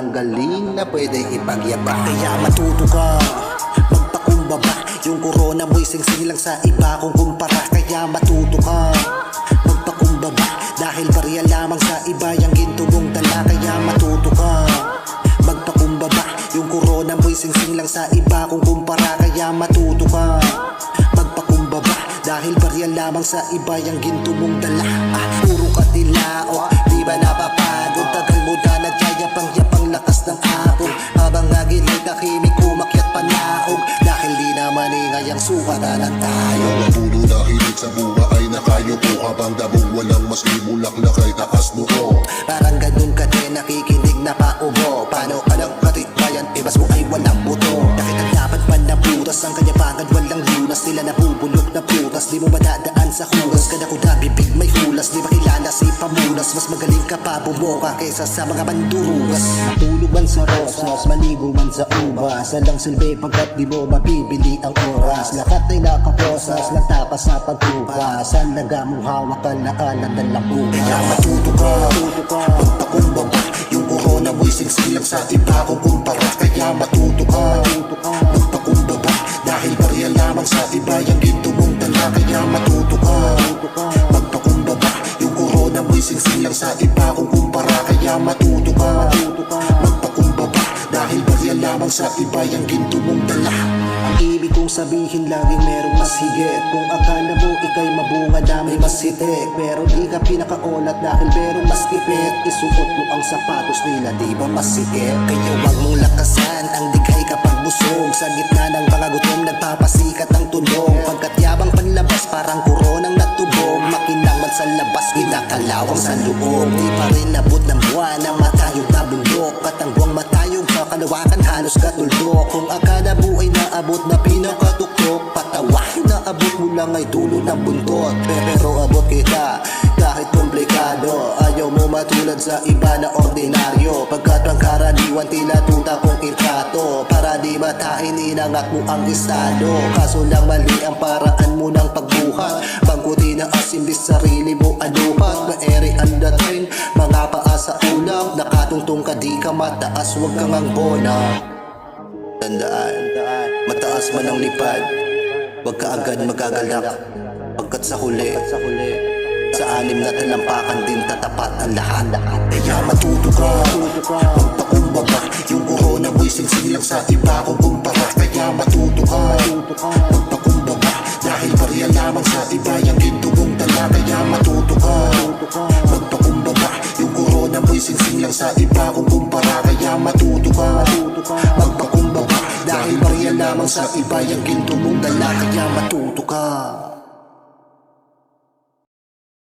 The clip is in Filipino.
walang galing na pwede ipagyabang. Kaya matuto ka, magpakumbaba. Yung corona mo'y singsing lang sa iba kung kumpara. Kaya matuto ka, magpakumbaba. Dahil barya lamang sa iba yung ginto mong dala. Kaya matuto ka, magpakumbaba. Yung corona mo'y singsing lang sa iba kung kumpara. Kaya matuto ka, magpakumbaba. Dahil barya lamang sa iba yung ginto mong dala. Puro ka dilao, di ba napapagod? Tagal mo na nagyayapang lakas ng apong. Habang nagilid na kimik umakyat panahog. Dahil di naman ingay ang sukatanan tayo. Mga puno na hilig sa buwa ay nakayupo. Habang dabong walang mas imulaklak ay taas noo. Parang ganun ka din nakikinig na paubo. Paano ka ng katitbayan, ibas mo ay walang buto. Dahil ang dapat man na butas, ang kanyabangan walang lunas. Sila nabubulok na putas, di mo madadaan sa hulas. Kada ko na bibig may hulas, di ba kilala si Pamunas? Mas magaling ka pa bumoka kaysa sa mga bandurugas. Matulog man sa rosas, maligo man sa ubas. Walang silbi pagkat di mo mabibili ang oras. Lahat ay nakaposas, natapas sa pagtupas. Ang nagamong hawakan na alam ng lambukas. Kaya matuto ka, magpakumbaba. Yung corona mo'y singsing sa iba kung kumpara. Kaya matuto ka, magpakumbaba. Dahil barya lamang sa iba yung ginto mong dala. Kaya matuto ka, magpakumbaba. Yung corona mo'y singsing sa iba kung kumpara. Kaya matuto ka, magpakumbaba. Dahil barya lamang sa iba yung ginto mong dala. Ang ibig kong sabihin laging merong mas higit. Kung akala mo ikay mabunga na may mas hitik, pero di ka pinakaolat dahil merong mas ipit. Isuot mo ang sapatos nila, di ba mas sikip? Kaya wag mong lakasan ang digay kapag busog. Sa gitna ng mga gutom nagpapasikat ang tunog. Pagkat yabang panlabas parang koronang natubog. Makinang man sa labas, kinakalawang sa loob. Di pa rin nabot ng buwan ang matayog na bundok. At ang buwang matayog sa kalawakan halos katuldok. Kung akala mo ay naabot na pinakatuktok, patawahin na abot mo lang ay dulo ng buntot. Pero abot kita kahit komplikado. Ayaw mo matulad sa iba na ordinaryo. Pagkat ang karaniwan tila tuta kong irkato. Para di matahin inangat mo ang estado. Kaso lang mali ang paraan mo ng pagbuhat. Bangkuti na as imbis sarili mo anuhat. Maere ang dating mga paa sa ulam. Nakatungtong ka di ka mataas, wag kang ang bona. Tandaan, mataas man ang lipad, wag ka agad magagalak. Pagkat sa huli, sa anim na talampakan din tatapat ang lahat. Kaya matuto ka, magpakumbaba. Yung corona mo'y singsing lang sa iba kung kumpara. Kaya matuto ka, magpakumbaba. Dahil barya lamang sa iba yung ginto mong dala. Kaya matuto ka, magpakumbaba. Yung corona mo'y singsing lang sa iba kung kumpara. Kaya matuto ka, magpakumbaba. Dahil barya lamang sa iba yung ginto mong dala. Kaya matuto ka.